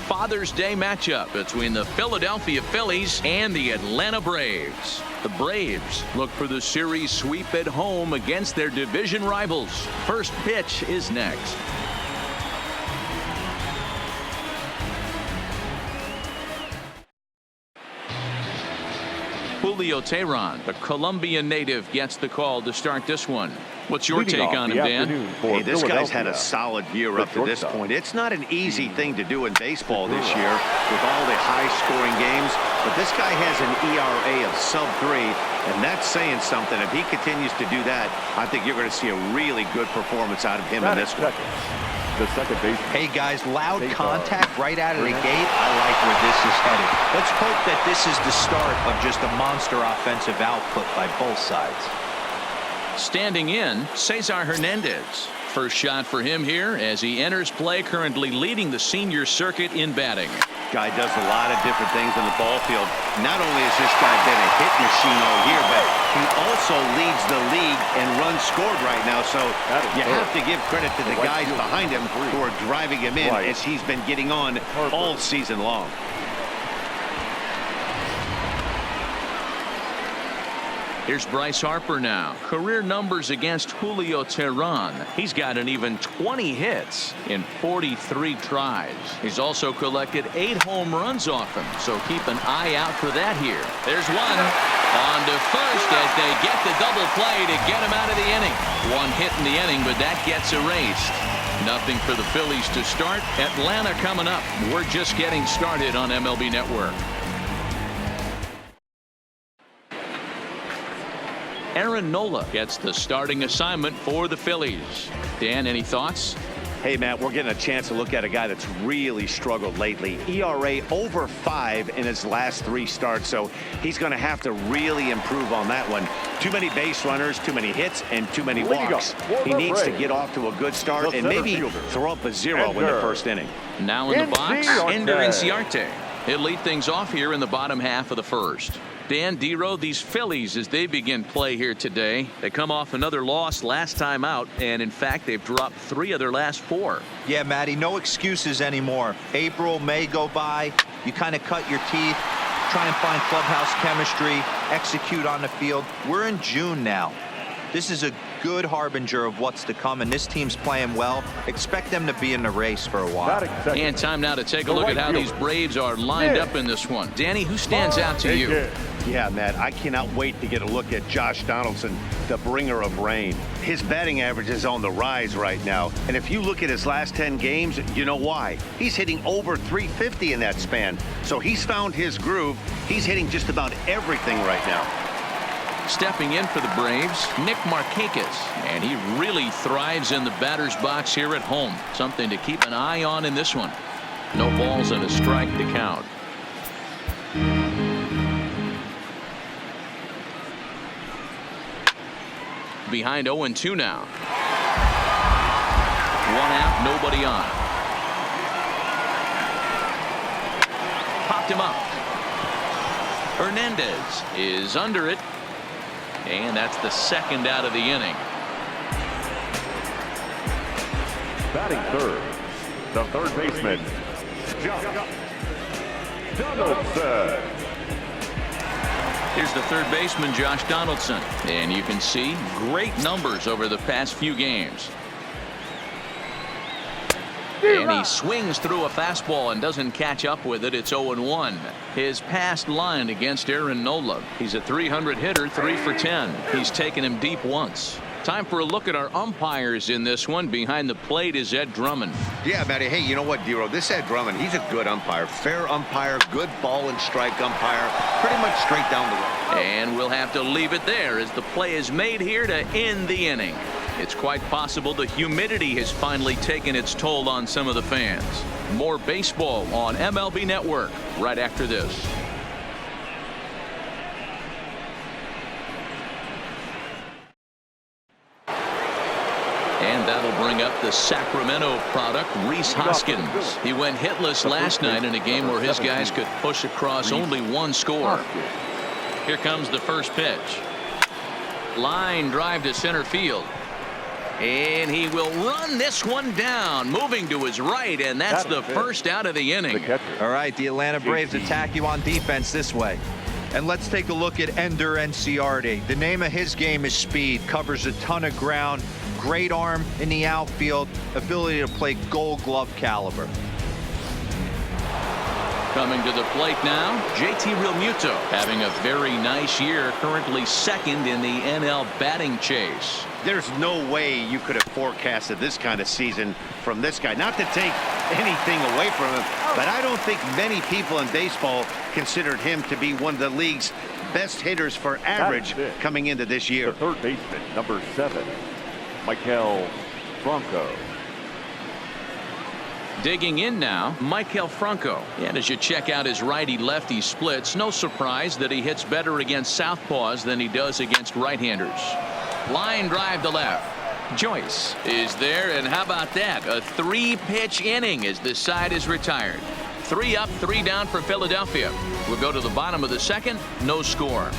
Father's Day matchup between the Philadelphia Phillies and the Atlanta Braves. The Braves look for the series sweep at home against their division rivals. First pitch is next. Julio Teheran, the Colombian native, gets the call to start this one. What's your take on him, Dan? Hey, this guy's had a solid year up to this point. It's not an easy thing to do in baseball this year with all the high-scoring games, but this guy has an ERA of sub-3, and that's saying something. If he continues to do that, I think you're going to see a really good performance out of him in this one. The second base. Hey guys, loud contact right out of the gate. I like where this is headed. Let's hope that this is the start of just a monster offensive output by both sides. Standing in, Cesar Hernandez. First shot for him here as he enters play, currently leading the senior circuit in batting. Guy does a lot of different things in the ball field. Not only has this guy been a hit machine all year, but he also leads the league in runs scored right now. So you have to give credit to the guys behind him who are driving him in as he's been getting on all season long. Here's Bryce Harper now. Career numbers against Julio Teheran. He's got an even 20 hits in 43 tries. He's also collected 8 home runs off him, so keep an eye out for that here. There's one. On to first as they get the double play to get him out of the inning. One hit in the inning, but that gets erased. Nothing for the Phillies to start. Atlanta coming up. We're just getting started on MLB Network. Aaron Nola gets the starting assignment for the Phillies. Dan, any thoughts? Hey, Matt, we're getting a chance to look at a guy that's really struggled lately. ERA over 5 in his last 3 starts, so he's going to have to really improve on that one. Too many base runners, too many hits, and too many walks. He needs to get off to a good start and maybe throw up a 0 in the first inning. Now in the box, Ender Inciarte. He'll lead things off here in the bottom half of the first. Dan, D-Row, these Phillies, as they begin play here today, they come off another loss last time out, and in fact, they've dropped 3 of their last 4. Yeah, Matty, no excuses anymore. April, May go by, you kind of cut your teeth, try and find clubhouse chemistry, execute on the field. We're in June now. This is a good harbinger of what's to come, and this team's playing well. Expect them to be in the race for a while. And time now to take a look at how these Braves are lined up in this one. Danny, who stands out to you? Yeah, Matt, I cannot wait to get a look at Josh Donaldson, the bringer of rain. His batting average is on the rise right now. And if you look at his last 10 games, you know why. He's hitting over 350 in that span. So he's found his groove. He's hitting just about everything right now. Stepping in for the Braves, Nick Markakis, and he really thrives in the batter's box here at home. Something to keep an eye on in this one. No balls and a strike to count. Behind 0-2 now. 1 out, nobody on. Popped him up. Hernandez is under it. And that's the 2nd out of the inning. Batting third, the third baseman, Josh Donaldson. Here's the third baseman, Josh Donaldson. And you can see great numbers over the past few games. And he swings through a fastball and doesn't catch up with it. It's 0-1. His past line against Aaron Nola. He's a 300 hitter, 3 for 10. He's taken him deep once. Time for a look at our umpires in this one. Behind the plate is Ed Drummond. Yeah, Matty. Hey, you know what, D-Row? This Ed Drummond, he's a good umpire. Fair umpire, good ball and strike umpire. Pretty much straight down the road. And we'll have to leave it there as the play is made here to end the inning. It's quite possible the humidity has finally taken its toll on some of the fans. More baseball on MLB Network right after this. And that'll bring up the Sacramento product, Rhys Hoskins. He went hitless last night in a game where his guys could push across only 1 score. Here comes the first pitch. Line drive to center field. And he will run this one down, moving to his right, and that's the first out of the inning. All right, the Atlanta Braves attack you on defense this way. And let's take a look at Ender Enciarte. The name of his game is speed, covers a ton of ground, great arm in the outfield, ability to play Gold Glove caliber. Coming to the plate now, JT Realmuto having a very nice year, currently second in the NL batting chase. There's no way you could have forecasted this kind of season from this guy. Not to take anything away from him, but I don't think many people in baseball considered him to be one of the league's best hitters for average coming into this year. The third baseman, number 7, Michael Franco. Digging in now, Michael Franco. And as you check out his righty-lefty splits, no surprise that he hits better against southpaws than he does against right-handers. Line drive to left. Joyce is there, and how about that? A 3-pitch inning as this side is retired. 3 up, 3 down for Philadelphia. We'll go to the bottom of the second, no score.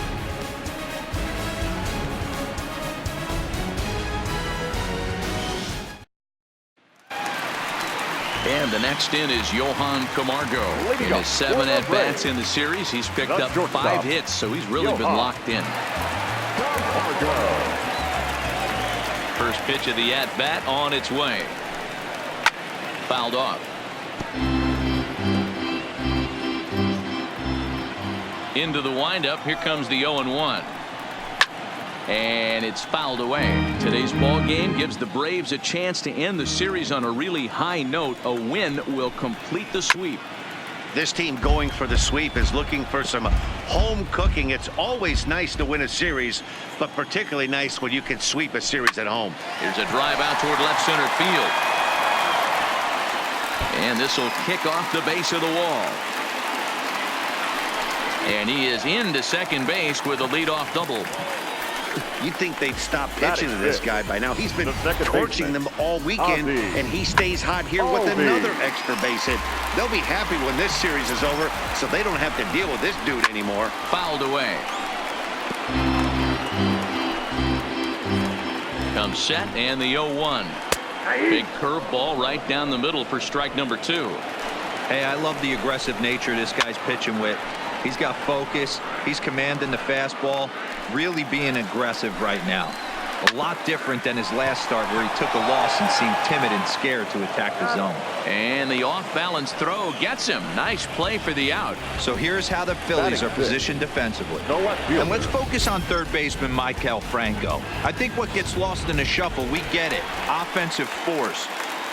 And the next in is Johan Camargo. In his 7 at-bats in the series, he's picked up 5 hits, so he's really been locked in. First pitch of the at-bat on its way. Fouled off. Into the windup. Here comes the 0-1. And it's fouled away. Today's ball game gives the Braves a chance to end the series on a really high note. A win will complete the sweep. This team going for the sweep is looking for some home cooking. It's always nice to win a series, but particularly nice when you can sweep a series at home. Here's a drive out toward left center field. And this will kick off the base of the wall. And he is into second base with a leadoff double. You'd think they'd stop pitching to this guy by now. He's been torching them all weekend, and he stays hot here with another extra base hit. They'll be happy when this series is over, so they don't have to deal with this dude anymore. Fouled away. Comes set, and the 0-1. Big curveball right down the middle for strike number 2. Hey, I love the aggressive nature this guy's pitching with. He's got focus. He's commanding the fastball. Really being aggressive right now. A lot different than his last start where he took a loss and seemed timid and scared to attack the zone. And the off-balance throw gets him. Nice play for the out. So here's how the Phillies are positioned defensively. And let's focus on third baseman Michael Franco. I think what gets lost in the shuffle, we get it. Offensive force.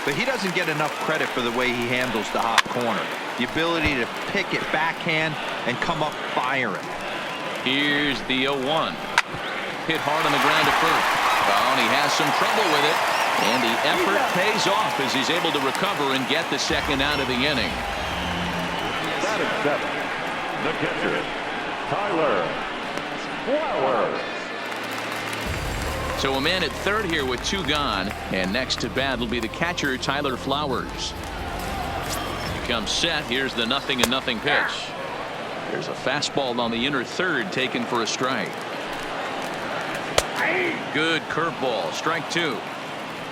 But he doesn't get enough credit for the way he handles the hot corner. The ability to pick it backhand and come up firing. Here's the 0-1. Hit hard on the ground to first. Oh, and he has some trouble with it. And the effort pays off as he's able to recover and get the second out of the inning. Batting 7, the catcher, Tyler Flowers. So a man at third here with 2 gone. And next to bat will be the catcher, Tyler Flowers. He comes set. Here's the 0-0 pitch. There's a fastball on the inner third taken for a strike. Good curveball. Strike 2.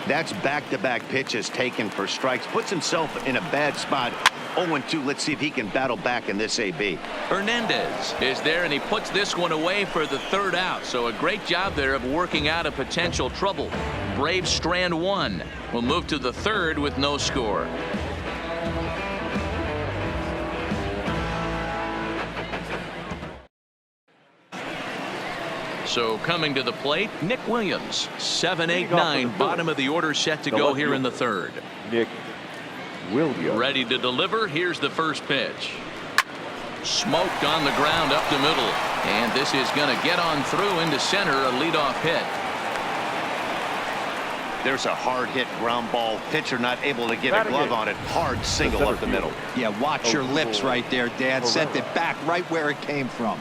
That's back-to-back pitches taken for strikes. Puts himself in a bad spot. 0-2. Let's see if he can battle back in this AB. Hernandez is there, and he puts this one away for the 3rd out. So a great job there of working out a potential trouble. Braves strand 1. We'll move to the 3rd with no score. So coming to the plate, Nick Williams, 7, 8, 9, bottom of the order, set to go here in the 3rd. Nick Williams. Ready to deliver. Here's the first pitch. Smoked on the ground up the middle. And this is going to get on through into center, a leadoff hit. There's a hard hit ground ball. Pitcher not able to get a glove on it. Hard single up the middle. Yeah, watch your lips right there, Dad. Sent it back right where it came from.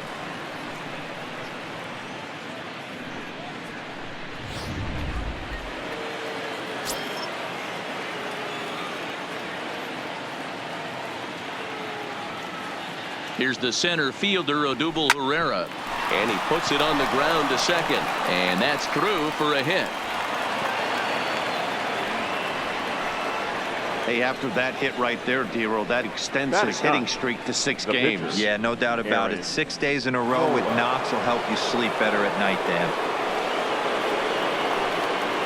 Here's the center fielder, Odubel Herrera. And he puts it on the ground to second. And that's through for a hit. Hey, after that hit right there, Dero, that extends his hitting streak to 6 games. Yeah, no doubt about it. 6 days in a row with knocks will help you sleep better at night, Dan.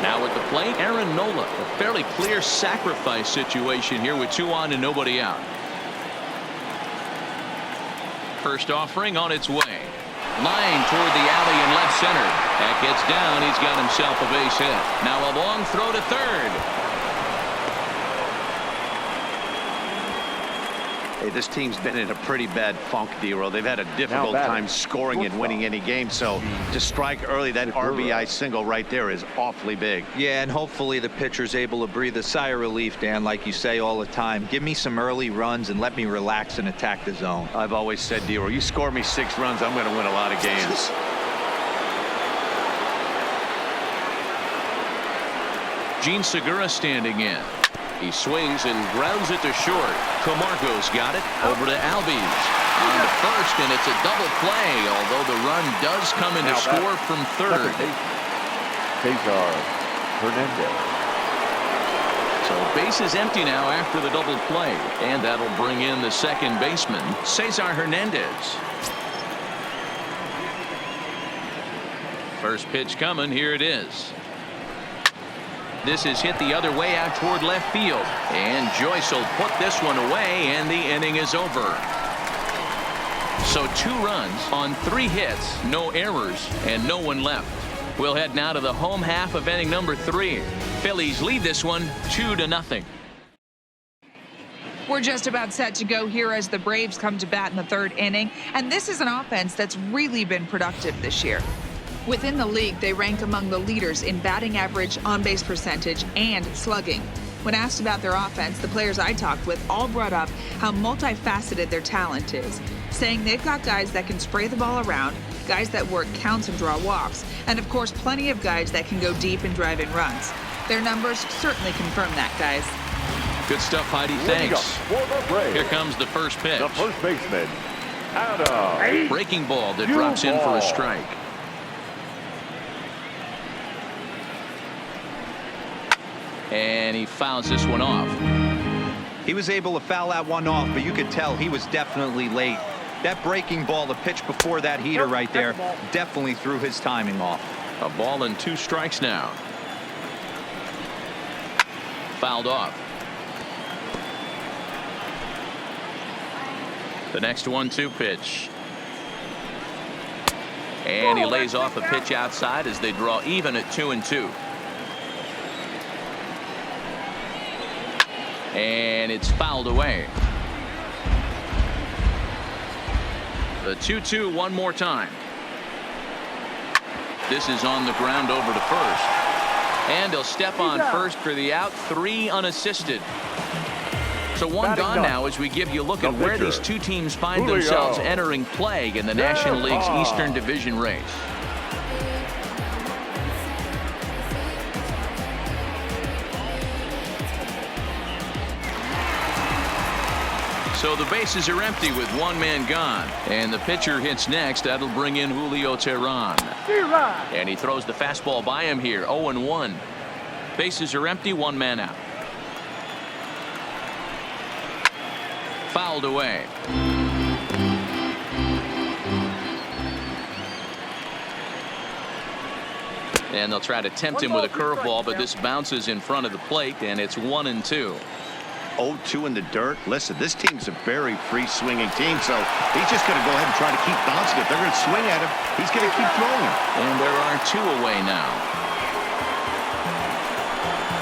Now at the plate, Aaron Nola. A fairly clear sacrifice situation here with 2 on and nobody out. First offering on its way. Line toward the alley in left center. That gets down. He's got himself a base hit. Now a long throw to third. Hey, this team's been in a pretty bad funk, Dero. They've had a difficult time scoring and winning any game. So to strike early, that RBI single right there is awfully big. Yeah, and hopefully the pitcher's able to breathe a sigh of relief, Dan, like you say all the time. Give me some early runs and let me relax and attack the zone. I've always said, Dero, you score me 6 runs, I'm going to win a lot of games. Gene Segura standing in. He swings and grounds it to short. Camargo's got it over to Albies. On to first, and it's a double play, although the run does come in to score from third. Cesar Hernandez. So base is empty now after the double play, and that'll bring in the second baseman, Cesar Hernandez. First pitch coming. Here it is. This is hit the other way out toward left field, and Joyce will put this one away, and the inning is over. So 2 runs on 3 hits, no errors, and no one left. We'll head now to the home half of inning number 3. Phillies lead this one 2-0. We're just about set to go here as the Braves come to bat in the 3rd inning, and this is an offense that's really been productive this year. Within the league, they rank among the leaders in batting average, on-base percentage, and slugging. When asked about their offense, the players I talked with all brought up how multifaceted their talent is, saying they've got guys that can spray the ball around, guys that work counts and draw walks, and of course plenty of guys that can go deep and drive in runs. Their numbers certainly confirm that, guys. Good stuff, Heidi. Thanks. Here comes the first pitch. The first baseman, Adam. Breaking ball that drops in for a strike. And he fouls this one off. He was able to foul that one off, but you could tell he was definitely late. That breaking ball, the pitch before that heater right there, definitely threw his timing off. A ball and 2 strikes now. Fouled off. The next 1-2 pitch. And he lays off a pitch outside as they draw even at 2-2. And it's fouled away. The 2-2 one more time. This is on the ground over to first. And he'll step on first for the out. 3 unassisted. So 1 gone now as we give you a look at where these 2 teams find themselves entering play in the National League's Eastern Division race. So the bases are empty with 1 man gone. And the pitcher hits next. That'll bring in Julio Teheran. And he throws the fastball by him here. 0-1. Bases are empty. 1 man out. Fouled away. And they'll try to tempt him with a curveball, but this bounces in front of the plate, and it's 1-2. 0-2 in the dirt. Listen, this team's a very free swinging team, so he's just going to go ahead and try to keep bouncing it. They're going to swing at him. He's going to keep throwing it. And there are 2 away now.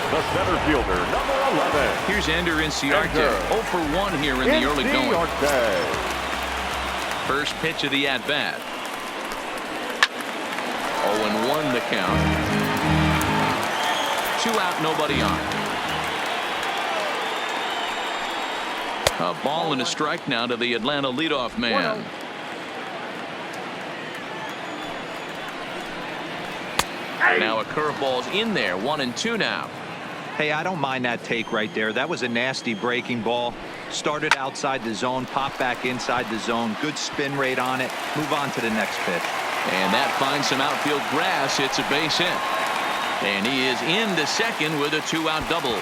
The center fielder, number 11. Here's Ender Inciarte. 0 for 1 here in the early going. First pitch of the at-bat. 0-1 the count. 2 out, nobody on. A ball and a strike now to the Atlanta leadoff man. Now a curveball's in there. 1-2 now. Hey, I don't mind that take right there. That was a nasty breaking ball. Started outside the zone, popped back inside the zone. Good spin rate on it. Move on to the next pitch. And that finds some outfield grass. It's a base hit. And he is in the second with a 2-out double.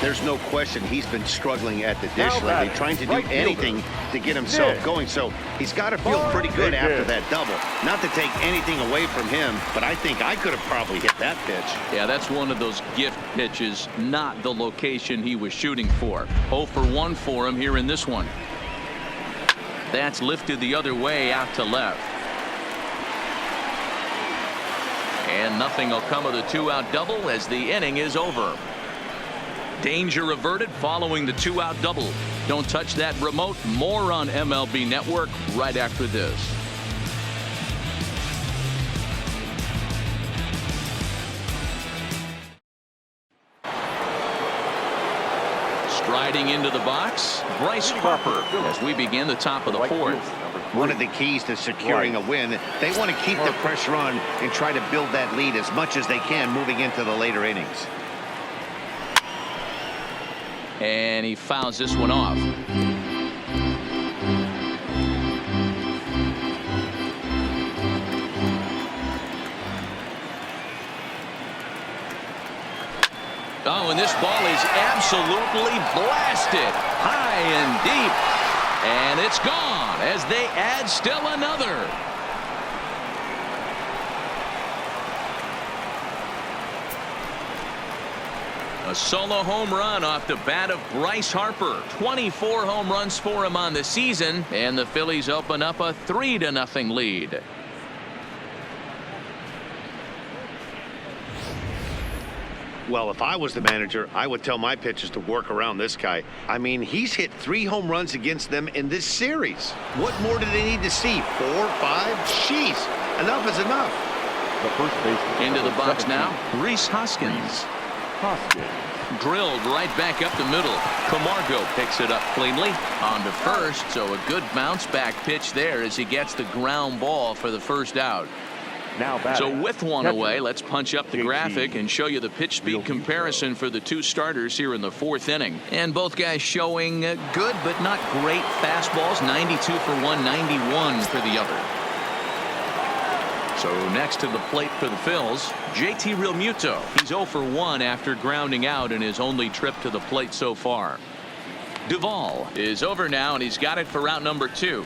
there's no question he's been struggling at the dish Now lately, batting, trying to do right fielder. anything to get himself Nick. going. So he's got to feel pretty good Nick. after that double. Not to take anything away from him, but I think I could have probably hit that pitch. Yeah, that's one of those gift pitches, not the location he was shooting for. 0 for 1 for him here in this one. That's lifted the other way out to left. And nothing will come of the 2-out double as the inning is over. Danger averted following the 2-out double. Don't touch that remote. More on MLB Network right after this. Striding into the box, Bryce Harper as we begin the top of the fourth. One of the keys to securing a win, they want to keep the pressure on and try to build that lead as much as they can moving into the later innings. And he fouls this one off. Oh, and this ball is absolutely blasted high and deep. And it's gone as they add still another. A solo home run off the bat of Bryce Harper. 24 home runs for him on the season, and the Phillies open up a 3-0 lead. Well, if I was the manager, I would tell my pitchers to work around this guy. I mean, he's hit 3 home runs against them in this series. What more do they need to see? 4, 5? Jeez, enough is enough. The first baseman. Into the box 17. now, Rhys Hoskins. Hoskins. Drilled right back up the middle. Camargo picks it up cleanly on to first, so a good bounce back pitch there as he gets the ground ball for the first out. Now So batting. with one Catcher. away, let's punch up the JT. graphic and show you the pitch speed comparison for the two starters here in the fourth inning. And both guys showing good but not great fastballs. 92 for one, 91 for the other. So next to the plate for the Phils, JT Realmuto. He's 0 for 1 after grounding out in his only trip to the plate so far. Duvall is over now, and he's got it for route number 2.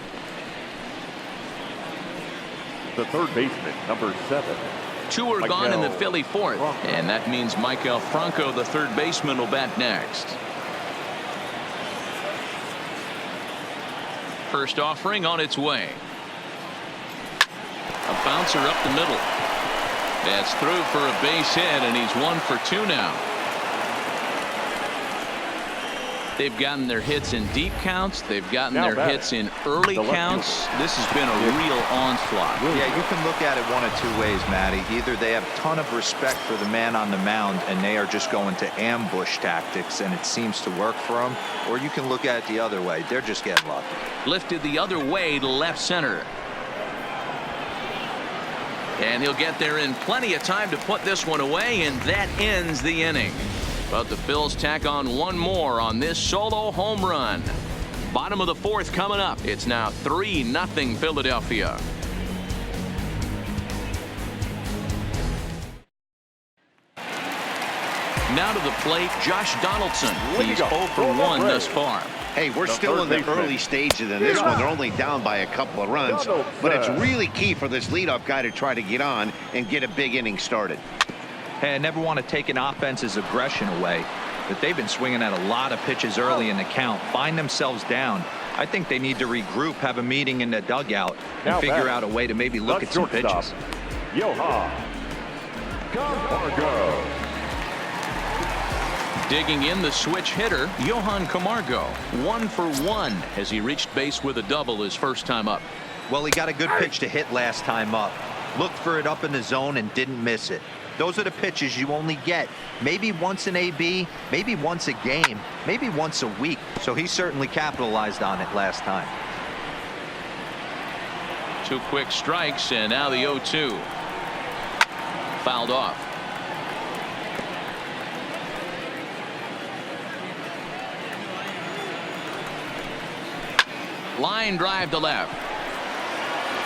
The third baseman, number 7. 2 are gone in the Miguel Philly fourth, Franco. and that means Michael Franco, the third baseman, will bat next. First offering on its way. A bouncer up the middle. That's through for a base hit, and he's 1 for 2 now. They've gotten their hits in deep counts. They've gotten Now their batting. hits in early The left counts. This has been a real onslaught. Yeah, you can look at it one of 2 ways, Matty. Either they have a ton of respect for the man on the mound and they are just going to ambush tactics and it seems to work for them, or you can look at it the other way. They're just getting lucky. Lifted the other way to left center. And he'll get there in plenty of time to put this one away, and that ends the inning. But the Phils tack on one more on this solo home run. Bottom of the fourth coming up. It's now 3-0 Philadelphia. Now to the plate, Josh Donaldson. He's 0 for 1 thus far. Hey, we're The still third in the baseman. early stages of this one. They're only down by a couple of runs, but it's really key for this leadoff guy to try to get on and get a big inning started. Hey, I never want to take an offense's aggression away, but they've been swinging at a lot of pitches early in the count. Find themselves down. I think they need to regroup, have a meeting in the dugout, and Now figure batting. out a way to maybe look The at some shortstop, pitches. Johan Camargo. Digging in the switch hitter, Johan Camargo. 1 for 1 as he reached base with a double his first time up. Well, he got a good pitch to hit last time up. Looked for it up in the zone and didn't miss it. Those are the pitches you only get maybe once in AB, maybe once a game, maybe once a week. So he certainly capitalized on it last time. 2 quick strikes, and now the 0-2. Fouled off. Line drive to left,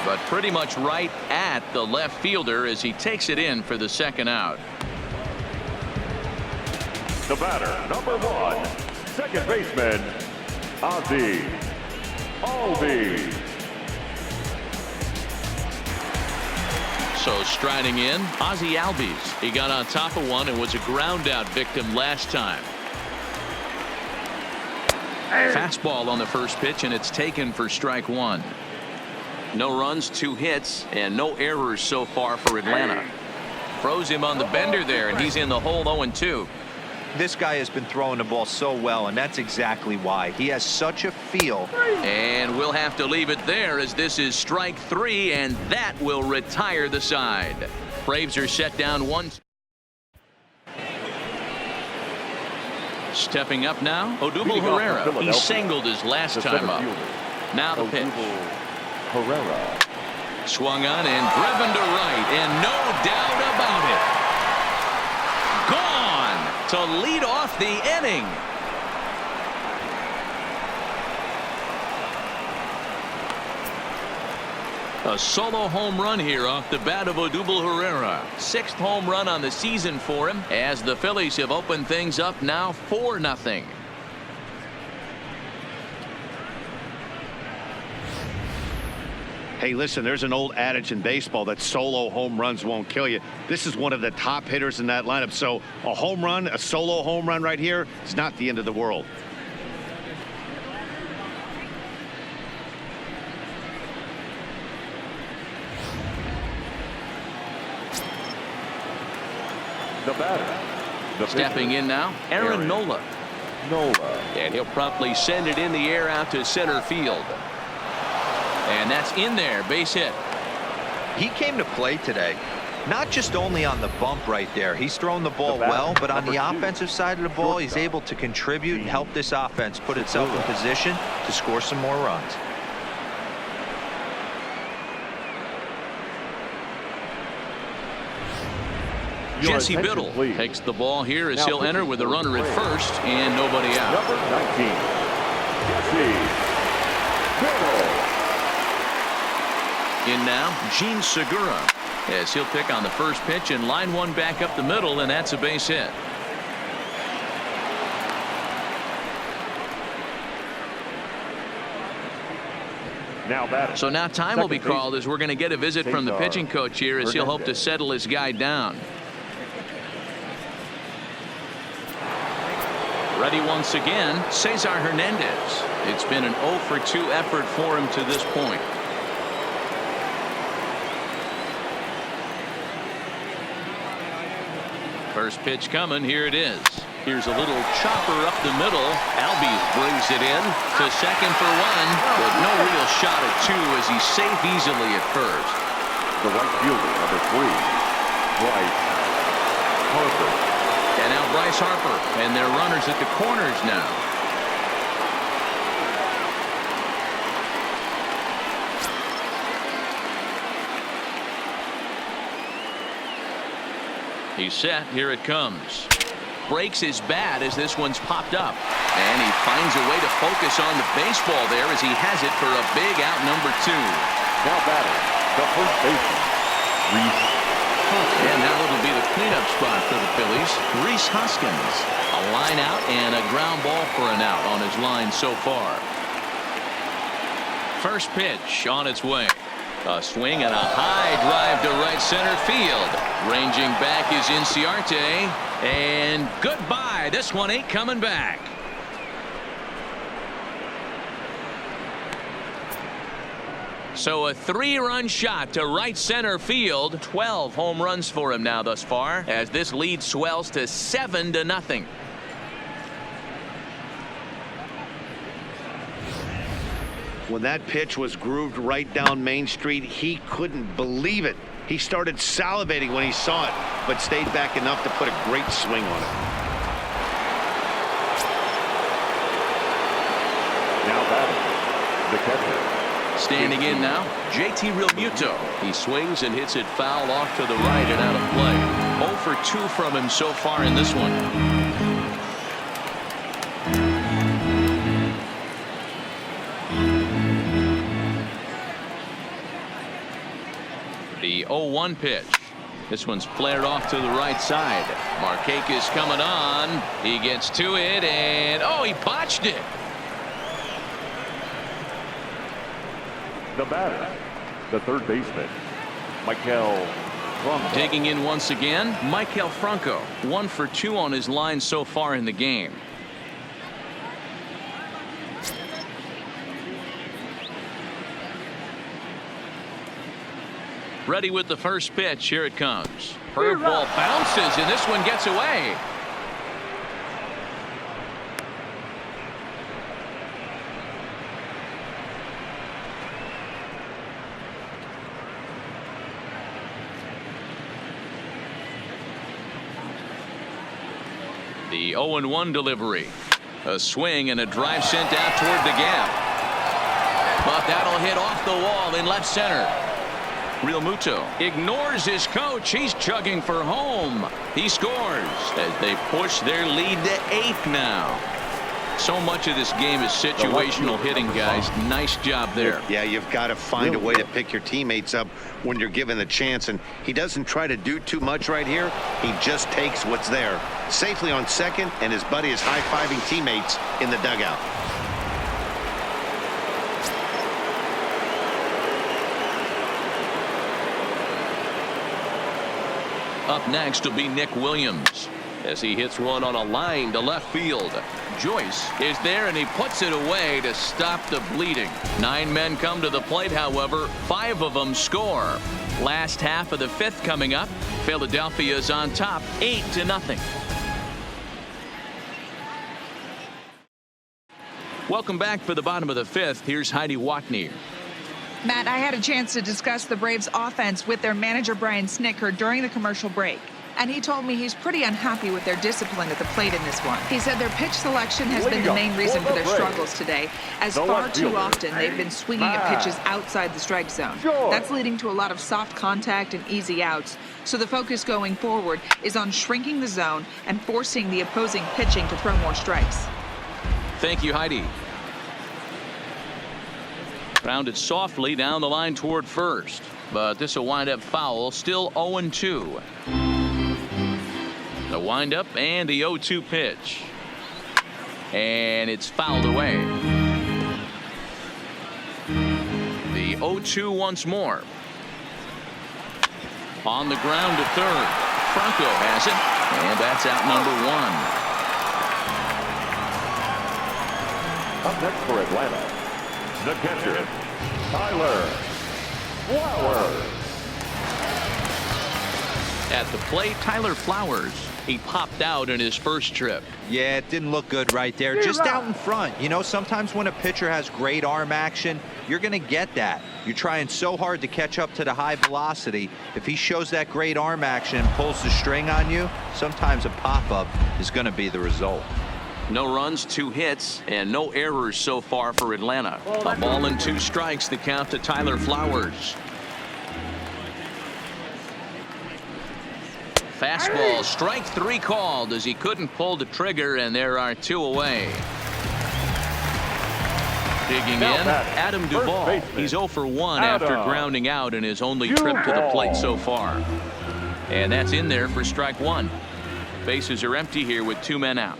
but pretty much right at the left fielder as he takes it in for the second out. The batter, number 1, second baseman, Ozzie Albies. So striding in, Ozzie Albies. He got on top of one and was a ground out victim last time. Fastball on the first pitch, and it's taken for strike one. No runs, 2 hits, and no errors so far for Atlanta. Froze him on the bender there, and he's in the hole 0-2. This guy has been throwing the ball so well, and that's exactly why. He has such a feel. And we'll have to leave it there, as this is strike 3, and that will retire the side. Braves are set down 1. Stepping up now, Odubel Herrera. He singled his last time up. Now the pitch. Herrera. Swung on and driven to right, and no doubt about it. Gone to lead off the inning. A solo home run here off the bat of Odubel Herrera. 6th home run on the season for him, as the Phillies have opened things up now 4-0. Hey, listen, there's an old adage in baseball that solo home runs won't kill you. This is one of the top hitters in that lineup. So a home run, a solo home run right here is not the end of the world. The batter. The Stepping in now, Aaron Nola. And he'll promptly send it in the air out to center field. And that's in there, base hit. He came to play today, not just only on the bump right there. He's thrown the ball well, but on the offensive side of the ball, he's able to contribute and help this offense put itself in position to score some more runs. Jesse Biddle takes the ball here as he'll enter with a runner at first and nobody out. Number 19, Jesse Biddle. In now, Gene Segura, as he'll pick on the first pitch and line one back up the middle, and that's a base hit. So now time will be called, as we're going to get a visit from the pitching coach here, as he'll hope to settle his guy down. Ready once again, Cesar Hernandez. It's been an 0-for-2 effort for him to this point. First pitch coming, here it is. Here's a little chopper up the middle. Albies brings it in to second for one, with no real shot at 2, as he's safe easily at first. The right fielder, number 3, Bryce Harper. And now Bryce Harper, and they're runners at the corners now. He's set. Here it comes. Breaks his bat as this one's popped up. And he finds a way to focus on the baseball there, as he has it for a big out number 2. Now batting, the first baseman, Rhys Hoskins. And now it'll be the cleanup spot for the Phillies. Rhys Hoskins. A line out and a ground ball for an out on his line so far. First pitch on its way. A swing and a high drive to right center field. Ranging back is Inciarte. And goodbye. This one ain't coming back. So a 3-run shot to right center field. 12 home runs for him now thus far, as this lead swells to 7-0. When that pitch was grooved right down Main Street, he couldn't believe it. He started salivating when he saw it, but stayed back enough to put a great swing on it. Now batting, the catcher. Standing in now, JT Realmuto. He swings and hits it foul off to the right and out of play. 0 for 2 from him so far in this one. The 0-1 pitch. This one's flared off to the right side. Markakis coming on. He gets to it, and oh, he botched it. The batter, the third baseman, Michael Franco. Digging in once again, Michael Franco. 1 for 2 on his line so far in the game. Ready with the first pitch. Here it comes. Curveball bounces, and this one gets away. The 0-1 delivery. A swing and a drive sent out toward the gap. But that'll hit off the wall in left center. Real Muto ignores his coach. He's chugging for home. He scores as they push their lead to 8th now. So much of this game is situational hitting, guys. Nice job there. Yeah, you've got to find a way to pick your teammates up when you're given the chance, and he doesn't try to do too much right here. He just takes what's there. Safely on second, and his buddy is high-fiving teammates in the dugout. Up next will be Nick Williams as he hits one on a line to left field. Joyce is there, and he puts it away to stop the bleeding. 9 men come to the plate, however. 5 of them score. Last half of the 5th coming up. Philadelphia is on top 8-0. Welcome back for the bottom of the 5th. Here's Heidi Watney. Matt, I had a chance to discuss the Braves offense with their manager Brian Snitker during the commercial break, and he told me he's pretty unhappy with their discipline at the plate in this one. He said their pitch selection has been the main reason for their struggles today, as far too often they've been swinging at pitches outside the strike zone. That's leading to a lot of soft contact and easy outs, so the focus going forward is on shrinking the zone and forcing the opposing pitching to throw more strikes. Thank you, Heidi. Grounded softly down the line toward first, but this will wind up foul. Still 0-2. The windup and the 0-2 pitch, and it's fouled away. The 0-2 once more. On the ground to third. Franco has it, and that's out number 1. Up next for Atlanta, the catcher, Tyler Flowers. At the plate, Tyler Flowers. He popped out in his first trip. Yeah, it didn't look good right there. Just out in front. You know, sometimes when a pitcher has great arm action, you're going to get that. You're trying so hard to catch up to the high velocity. If he shows that great arm action and pulls the string on you, sometimes a pop-up is going to be the result. No runs, 2 hits, and no errors so far for Atlanta. A ball and 2 strikes, the count to Tyler Flowers. Fastball, strike 3 called as he couldn't pull the trigger, and there are 2 away. Digging in, Adam Duvall. He's 0 for 1 after grounding out in his only trip to the plate so far. And that's in there for strike 1. Bases are empty here with 2 men out.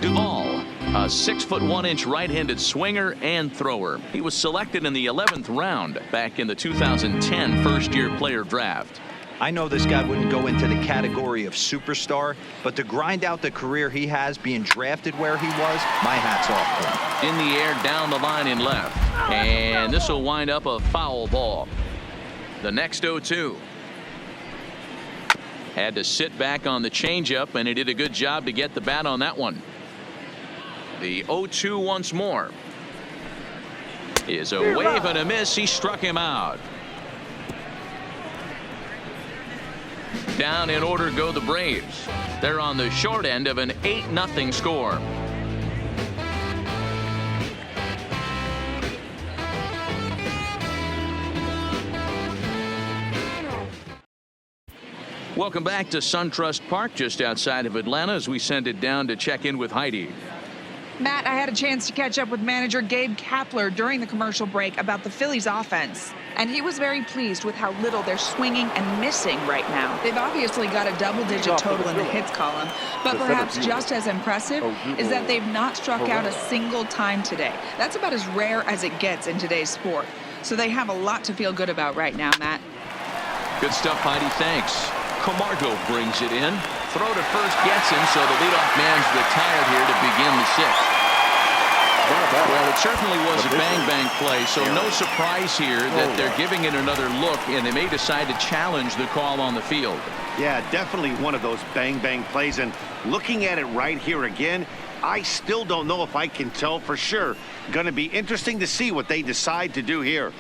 Duvall, a 6'1" right-handed swinger and thrower. He was selected in the 11th round back in the 2010 first-year player draft. I know this guy wouldn't go into the category of superstar, but to grind out the career he has being drafted where he was, my hat's off to him. In the air, down the line and left. And this will wind up a foul ball. The next 0-2. Had to sit back on the changeup, and he did a good job to get the bat on that one. The 0-2 once more. Is a wave and a miss. He struck him out. Down in order go the Braves. They're on the short end of an 8-0 score. Welcome back to SunTrust Park just outside of Atlanta as we send it down to check in with Heidi. Matt, I had a chance to catch up with manager Gabe Kapler during the commercial break about the Phillies offense, and he was very pleased with how little they're swinging and missing right now. They've obviously got a double-digit total in the hits column, but perhaps just as impressive is that they've not struck out a single time today. That's about as rare as it gets in today's sport. So they have a lot to feel good about right now, Matt. Good stuff, Heidi. Thanks. Camargo brings it in. Throw to first gets him, so the leadoff man's retired here to begin the sixth. Well, it certainly was a bang-bang play, so no surprise here that they're giving it another look, and they may decide to challenge the call on the field. Yeah, definitely one of those bang-bang plays, and looking at it right here again, I still don't know if I can tell for sure. Going to be interesting to see what they decide to do here.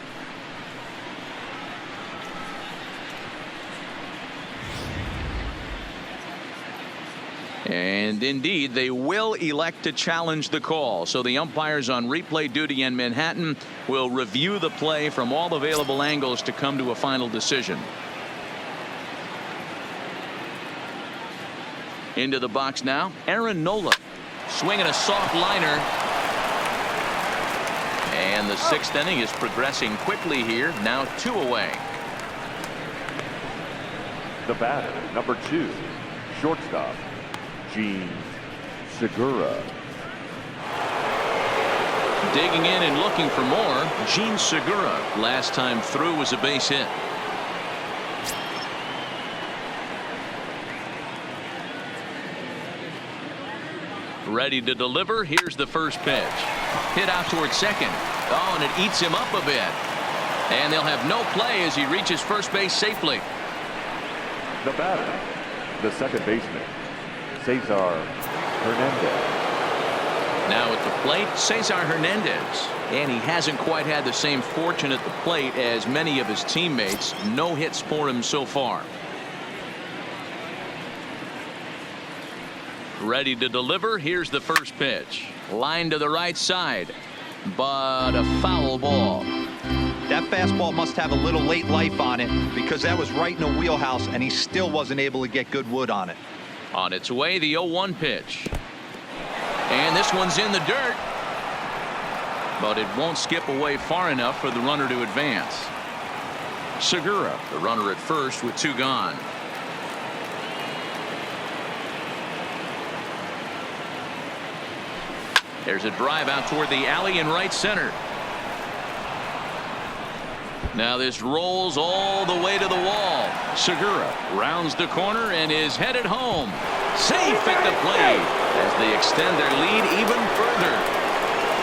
And indeed, they will elect to challenge the call. So the umpires on replay duty in Manhattan will review the play from all available angles to come to a final decision. Into the box now, Aaron Nola swinging a soft liner. And the sixth inning is progressing quickly here. Now 2 away. The batter, number 2, shortstop, Gene Segura. Digging in and looking for more, Gene Segura. Last time through was a base hit. Ready to deliver. Here's the first pitch. Hit out towards second. Oh, and it eats him up a bit. And they'll have no play as he reaches first base safely. The batter, the second baseman, Cesar Hernandez. Now at the plate, Cesar Hernandez. And he hasn't quite had the same fortune at the plate as many of his teammates. No hits for him so far. Ready to deliver. Here's the first pitch. Line to the right side, but a foul ball. That fastball must have a little late life on it because that was right in the wheelhouse and he still wasn't able to get good wood on it. On its way, the 0-1 pitch. And this one's in the dirt. But it won't skip away far enough for the runner to advance. Segura, the runner at first with 2 gone. There's a drive out toward the alley in right center. Now this rolls all the way to the wall. Segura rounds the corner and is headed home. Safe at the plate as they extend their lead even further.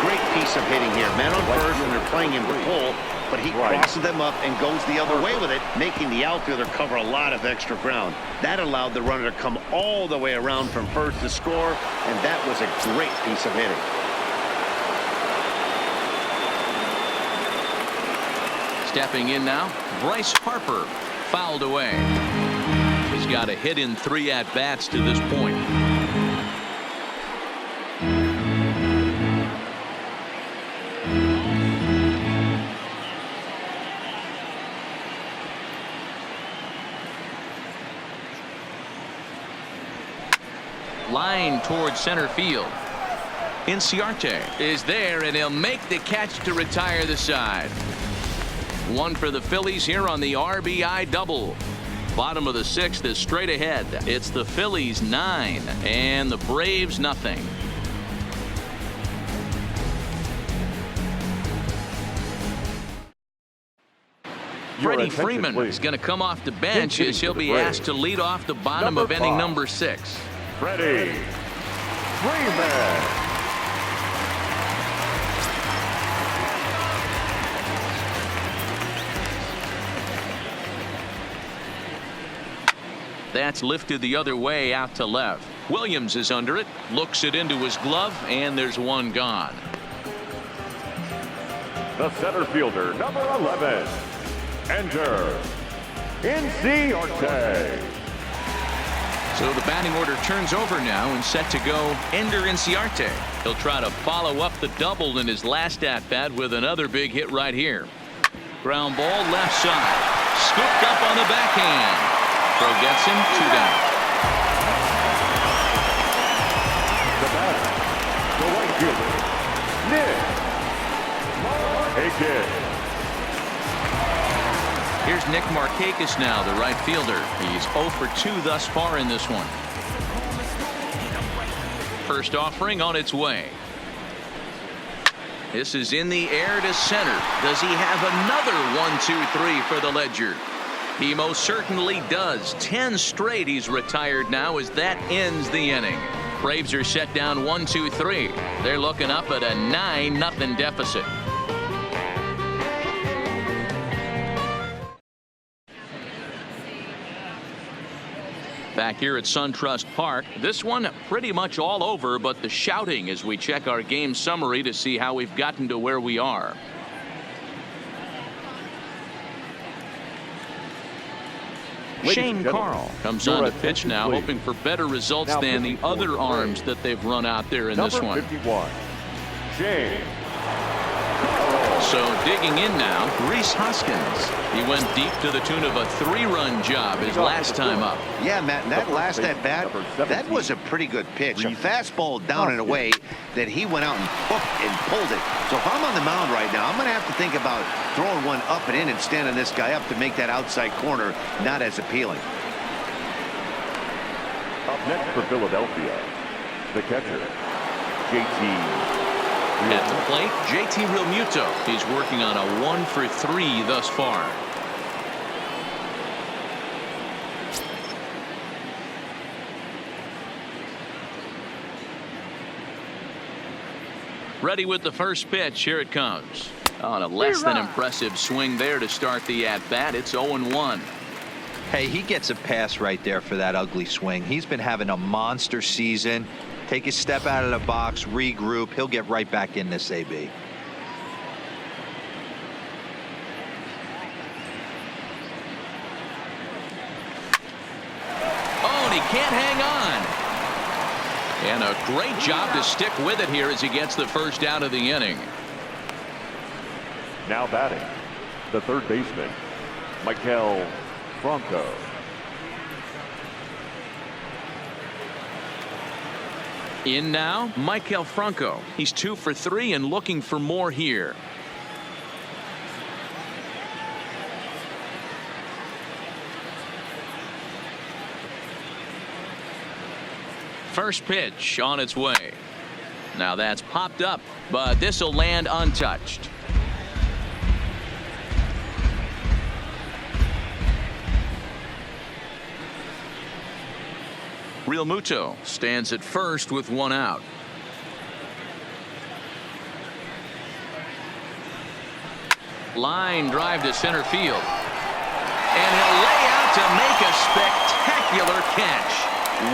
Great piece of hitting here. Man on first, and they're playing him to pull, but he crosses them up and goes the other way with it, making the outfielder cover a lot of extra ground. That allowed the runner to come all the way around from first to score, and that was a great piece of hitting. Stepping in now, Bryce Harper fouled away. He's got a hit in 3 at-bats to this point. Line towards center field. Inciarte is there, and he'll make the catch to retire the side. One for the Phillies here on the RBI double. Bottom of the 6th is straight ahead. It's the Phillies 9 and the Braves nothing. Freddie Freeman is going to come off the bench as he'll be asked to lead off the bottom of inning number 6. Freddie Freeman. That's lifted the other way out to left. Williams is under it, looks it into his glove, and there's 1 gone. The center fielder, number 11, enter Inciarte. So the batting order turns over now and set to go Ender Inciarte. He'll try to follow up the double in his last at-bat with another big hit right here. Ground ball left side. Scooped up on the backhand. Throw gets him 2 down. The batter, the right fielder, Nick Markakis. Here's Nick Markakis now, the right fielder. He's 0 for 2 thus far in this one. First offering on its way. This is in the air to center. Does he have another 1-2-3 for the Ledger? He most certainly does. 10 straight he's retired now as that ends the inning. Braves are set down 1-2-3. They're looking up at a 9-0 deficit. Back here at SunTrust Park, this one pretty much all over, but the shouting as we check our game summary to see how we've gotten to where we are. Shane Carl comes on to pitch now, hoping for better results than the other arms that they've run out there in this one. 51, Shane. So digging in now, Rhys Hoskins. He went deep to the tune of a 3-run job his last time up. Yeah, Matt, and that last at bat, that was a pretty good pitch. A fastball down and away that he went out and hooked and pulled it. So if I'm on the mound right now, I'm going to have to think about throwing one up and in and standing this guy up to make that outside corner not as appealing. Up next for Philadelphia, the catcher, JT. At the plate, JT Realmuto. He's working on a 1 for 3 thus far. Ready with the first pitch. Here it comes. On a less than impressive swing there to start the at-bat. It's 0-1. Hey, he gets a pass right there for that ugly swing. He's been having a monster season. Take a step out of the box, regroup. He'll get right back in this AB. Oh, and he can't hang on. And a great job to stick with it here as he gets the first out of the inning. Now batting, the third baseman, Maikel Franco. In now, Maikel Franco. He's 2 for 3 and looking for more here. First pitch on its way. Now that's popped up, but this will land untouched. Realmuto stands at first with 1 out. Line drive to center field. And he'll lay out to make a spectacular catch.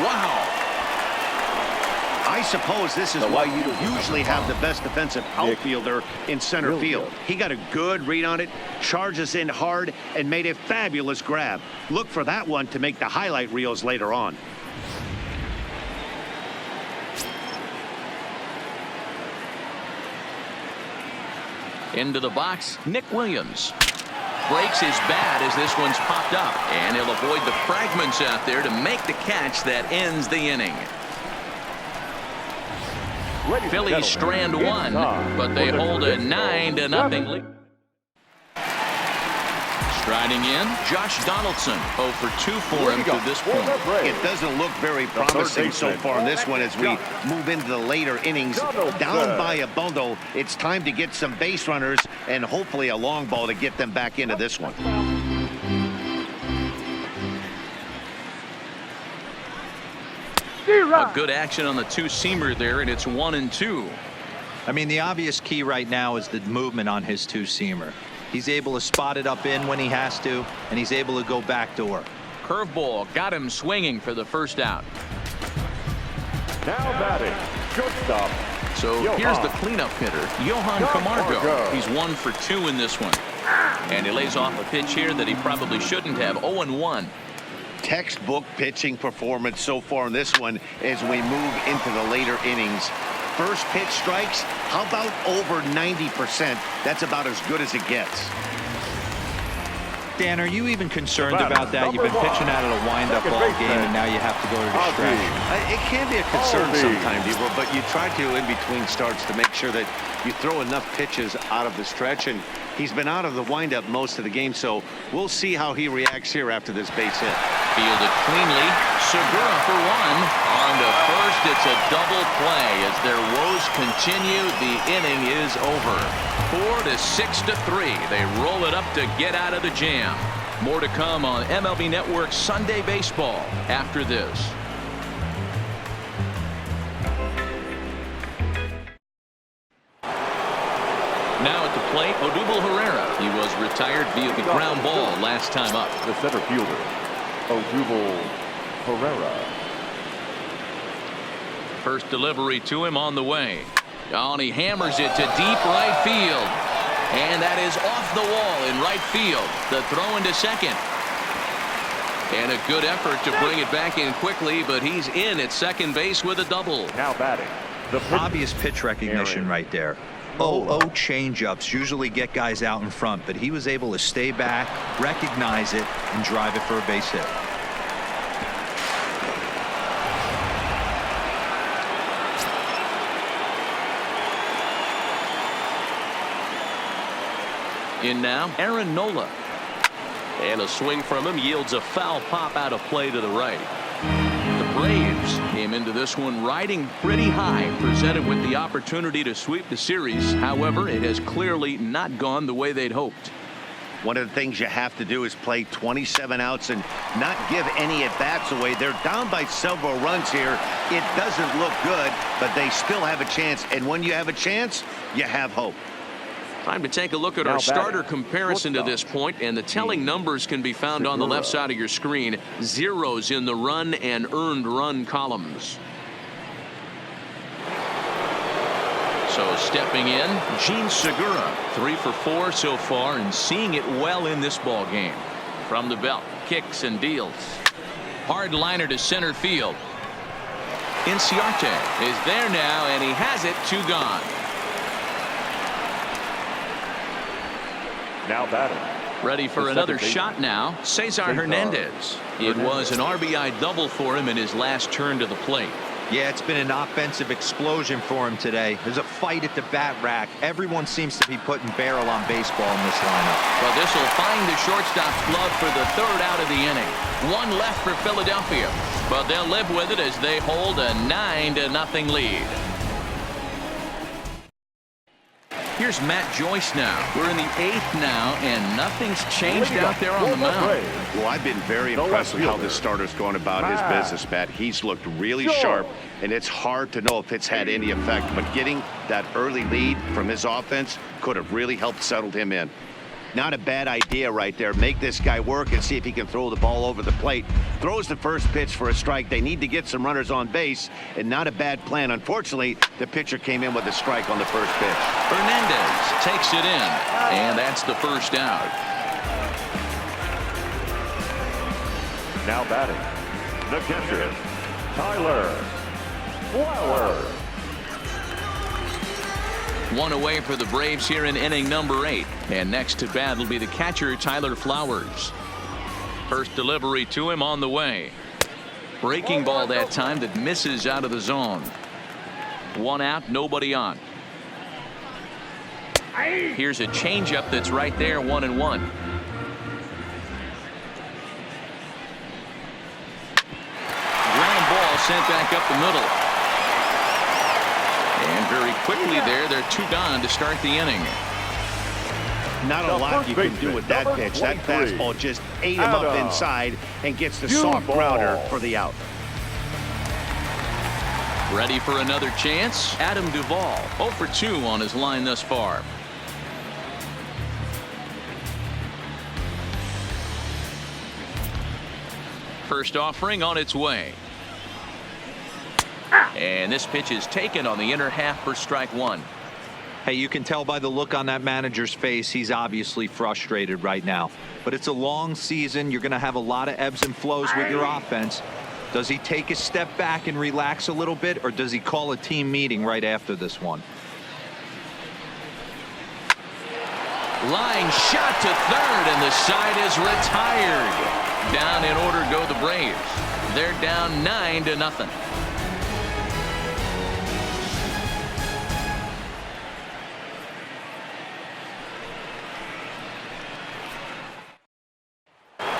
Wow. I suppose this is why you usually have the best defensive outfielder in center field. He got a good read on it, charges in hard, and made a fabulous grab. Look for that one to make the highlight reels later on. Into the box, Nick Williams. Breaks his bat as this one's popped up. And he'll avoid the fragments out there to make the catch that ends the inning. Phillies strand 1, but they hold a 9-0 lead. Striding in, Josh Donaldson, 0 for 2 for him to this point. It doesn't look very promising so far in this one as we move into the later innings. Down by a bundle, it's time to get some base runners and hopefully a long ball to get them back into this one. A good action on the two-seamer there, and it's 1-2. I mean, the obvious key right now is the movement on his two-seamer. He's able to spot it up in when he has to, and he's able to go backdoor. Curveball got him swinging for the first out. Now batting, shortstop. So here's the cleanup hitter, Johan Camargo. He's 1 for 2 in this one. And he lays off a pitch here that he probably shouldn't have. 0-1. Textbook pitching performance so far in this one as we move into the later innings. First pitch strikes, how about over 90%? That's about as good as it gets. Dan, are you even concerned about that? You've been pitching out of a wind-up all game, and now you have to go to the stretch. It can be a concern sometimes, Ebro, but you try to, in between starts, to make sure that you throw enough pitches out of the stretch, and he's been out of the windup most of the game, so we'll see how he reacts here after this base hit. Fielded cleanly. Segura for one. On to first, it's a double play. As their woes continue, the inning is over. 4-6-3. They roll it up to get out of the jam. More to come on MLB Network Sunday Baseball after this. Now at the plate, Odubel Herrera. He was retired via the ground ball last time up. The center fielder, Odubel Herrera. First delivery to him on the way. Oh, and he hammers it to deep right field. And that is off the wall in right field. The throw into second. And a good effort to bring it back in quickly, but he's in at second base with a double. Now batting. The Obvious pitch recognition right there. 0-0 changeups usually get guys out in front, but he was able to stay back, recognize it, and drive it for a base hit. In now, Aaron Nola. And a swing from him yields a foul pop out of play to the right. The Braves came into this one riding pretty high, presented with the opportunity to sweep the series. However, it has clearly not gone the way they'd hoped. One of the things you have to do is play 27 outs and not give any at-bats away. They're down by several runs here. It doesn't look good, but they still have a chance. And when you have a chance, you have hope. Time to take a look at our starter comparison to this point, and the telling numbers can be found on the left side of your screen. Zeros in the run and earned run columns. So stepping in, Gene Segura, 3 for 4 so far, and seeing it well in this ball game. From the belt, kicks and deals. Hard liner to center field. Inciarte is there now, and he has it. 2 gone. now batting. Ready for another shot now. Cesar Hernandez. It was an RBI double for him in his last turn to the plate. Yeah, it's been an offensive explosion for him today. There's a fight at the bat rack. Everyone seems to be putting barrel on baseball in this lineup. Well, this will find the shortstop's glove for the 3rd out of the inning. 1 left for Philadelphia, but they'll live with it as they hold a 9-0 lead. Here's Matt Joyce now. We're in the 8th now, and nothing's changed out there on the mound. Well, I've been very impressed with how this starter's going about his business, Matt. He's looked really sharp, and it's hard to know if it's had any effect. But getting that early lead from his offense could have really helped settle him in. Not a bad idea right there. Make this guy work and see if he can throw the ball over the plate. Throws the first pitch for a strike. They need to get some runners on base, and not a bad plan. Unfortunately, the pitcher came in with a strike on the first pitch. Hernandez takes it in, and that's the 1st out. Now batting, the catcher, Tyler Flowers. 1 away for the Braves here in inning number 8. And next to bat will be the catcher, Tyler Flowers. First delivery to him on the way. Breaking ball that time that misses out of the zone. 1 out, nobody on. Here's a changeup that's right there, 1-1. Ground ball sent back up the middle. And very quickly there, they're 2 gone to start the inning. Not a lot you can do with that pitch. That fastball just ate him up inside and gets the soft grounder for the out. Ready for another chance? Adam Duvall, 0 for 2 on his line thus far. First offering on its way. And this pitch is taken on the inner half for strike 1. Hey, you can tell by the look on that manager's face, he's obviously frustrated right now. But it's a long season. You're going to have a lot of ebbs and flows with your offense. Does he take a step back and relax a little bit, or does he call a team meeting right after this one? Line shot to third, and the side is retired. Down in order go the Braves. They're down 9-0.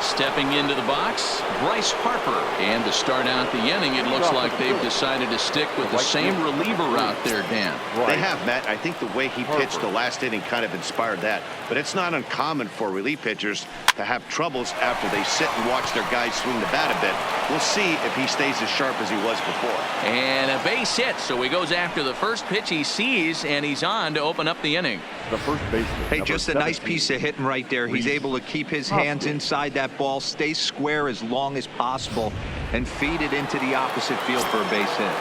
Stepping into the box, Bryce Harper. And to start out the inning, it looks like they've decided to stick with the same reliever out there, Dan. They have, Matt. I think the way he pitched the last inning kind of inspired that. But it's not uncommon for relief pitchers to have troubles after they sit and watch their guys swing the bat a bit. We'll see if he stays as sharp as he was before. And a base hit, so he goes after the first pitch he sees, and he's on to open up the inning. The first baseman. Hey, just a nice piece of hitting right there. He's able to keep his hands inside that ball, stay square as long as possible, and feed it into the opposite field for a base hit.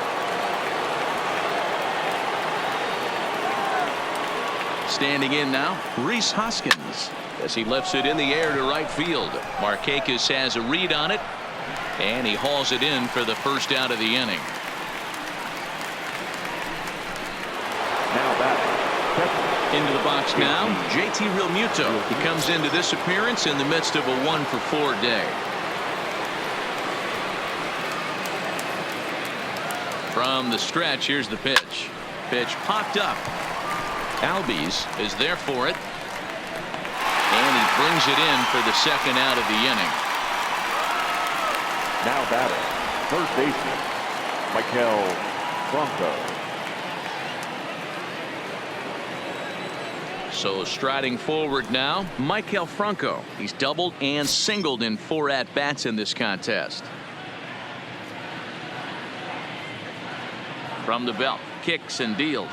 Standing in now, Rhys Hoskins, as he lifts it in the air to right field. Markakis has a read on it, and he hauls it in for the first out of the inning. Now batting. Into the box now, JT Realmuto. He comes into this appearance in the midst of a 1-for-4 day. From the stretch, here's the pitch. Pitch popped up. Albies is there for it. And he brings it in for the second out of the inning. Now batting. First baseman, Maikel Franco. So striding forward now, Maikel Franco. He's doubled and singled in 4 at-bats in this contest. From the belt, kicks and deals.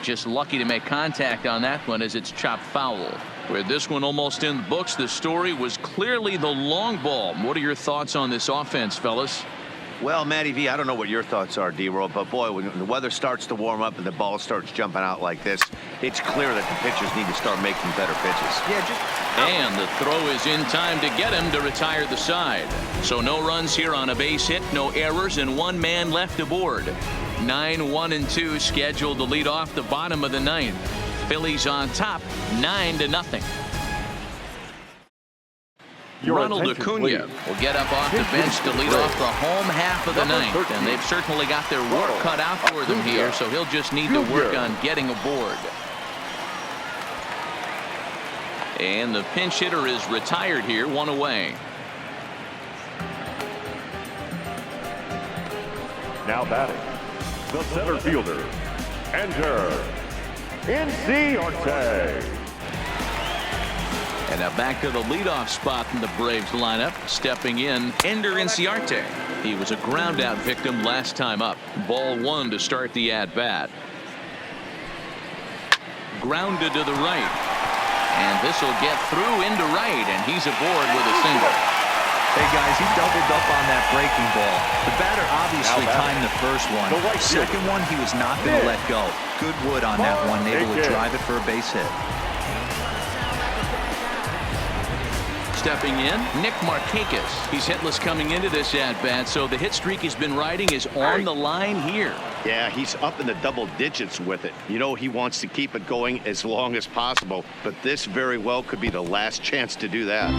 Just lucky to make contact on that one as it's chopped foul. With this one almost in the books, the story was clearly the long ball. What are your thoughts on this offense, fellas? Well, Matty V, I don't know what your thoughts are, D-Roll, but boy, when the weather starts to warm up and the ball starts jumping out like this, it's clear that the pitchers need to start making better pitches. And the throw is in time to get him to retire the side. So no runs here on a base hit, no errors, and 1 man left aboard. 9-1-2 scheduled to lead off the bottom of the 9th. Phillies on top, 9-0. Ronald Acuna will get up off the bench to lead off the home half of the 9th, and they've certainly got their work cut out for them here, so he'll just need to work on getting aboard. And the pinch hitter is retired here, 1 away. Now batting. The center fielder. Enter Inciarte. And now back to the leadoff spot in the Braves lineup. Stepping in, Ender Inciarte. He was a ground out victim last time up. Ball 1 to start the at bat. Grounded to the right. And this will get through into right, and he's aboard with a single. Hey guys, he doubled up on that breaking ball. The batter obviously timed the first one. The second one he was not going to let go. Good wood on that one, able to drive it for a base hit. Stepping in, Nick Markakis. He's hitless coming into this at-bat, so the hit streak he's been riding is on the line here. Yeah, he's up in the double digits with it. You know, he wants to keep it going as long as possible, but this very well could be the last chance to do that.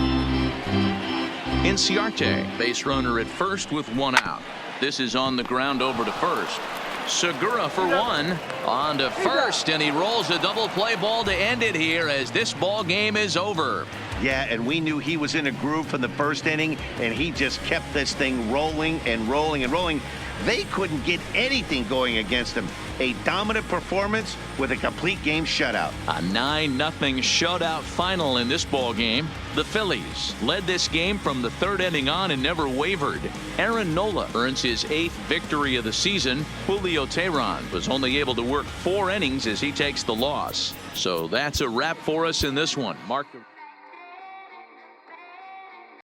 Inciarte, base runner at first with 1 out. This is on the ground over to first. Segura for 1 on to first, and he rolls a double play ball to end it here as this ball game is over. Yeah, and we knew he was in a groove from the first inning, and he just kept this thing rolling and rolling and rolling. They couldn't get anything going against him. A dominant performance with a complete game shutout. A 9-0 shutout final in this ball game. The Phillies led this game from the 3rd inning on and never wavered. Aaron Nola earns his 8th victory of the season. Julio Teheran was only able to work 4 innings as he takes the loss. So that's a wrap for us in this one. Mark.